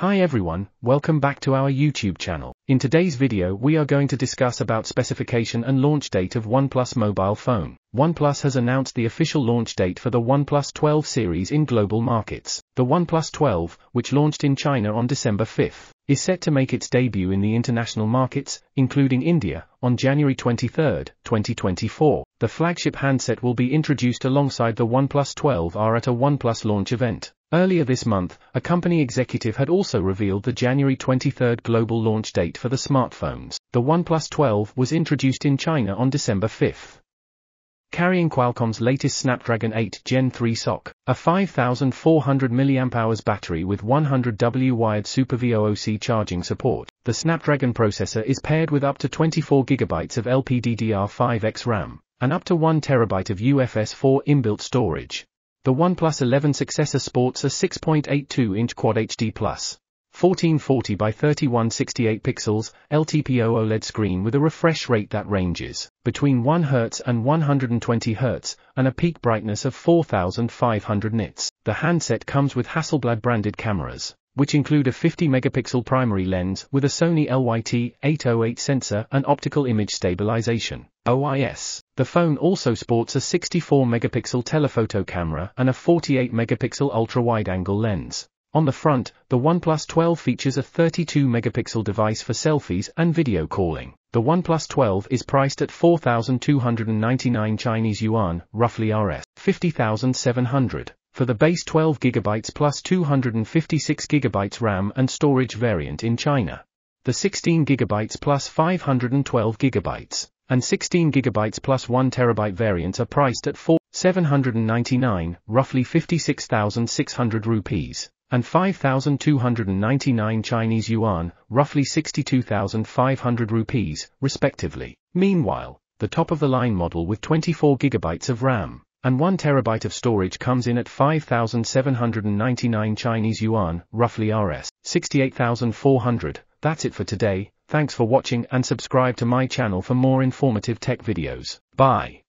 Hi everyone, welcome back to our YouTube channel. In today's video we are going to discuss about specification and launch date of OnePlus mobile phone. OnePlus has announced the official launch date for the OnePlus 12 series in global markets. The OnePlus 12, which launched in China on December 5th, is set to make its debut in the international markets, including India, on January 23, 2024. The flagship handset will be introduced alongside the OnePlus 12R at a OnePlus launch event. Earlier this month, a company executive had also revealed the January 23 global launch date for the smartphones. The OnePlus 12 was introduced in China on December 5. Carrying Qualcomm's latest Snapdragon 8 Gen 3 SoC, a 5400 mAh battery with 100W wired Super VOOC charging support. The Snapdragon processor is paired with up to 24GB of LPDDR5X RAM, and up to 1TB of UFS 4 inbuilt storage. The OnePlus 11 successor sports a 6.82-inch Quad HD+, 1440 by 3168 pixels, LTPO OLED screen with a refresh rate that ranges between 1 Hz and 120 Hz, and a peak brightness of 4500 nits. The handset comes with Hasselblad-branded cameras, which include a 50-megapixel primary lens with a Sony LYT-808 sensor and optical image stabilization (OIS). The phone also sports a 64-megapixel telephoto camera and a 48-megapixel ultra-wide-angle lens. On the front, the OnePlus 12 features a 32-megapixel device for selfies and video calling. The OnePlus 12 is priced at 4,299 Chinese yuan, roughly Rs. 50,700. For the base 12GB plus 256GB RAM and storage variant in China. The 16GB plus 512GB and 16GB plus 1TB variants are priced at 4,799, roughly 56,600 rupees, and 5,299 Chinese yuan, roughly 62,500 rupees, respectively. Meanwhile, the top-of-the-line model with 24GB of RAM and 1TB of storage comes in at 5,799 Chinese yuan, roughly Rs. 68,400. That's it for today. Thanks for watching and subscribe to my channel for more informative tech videos. Bye.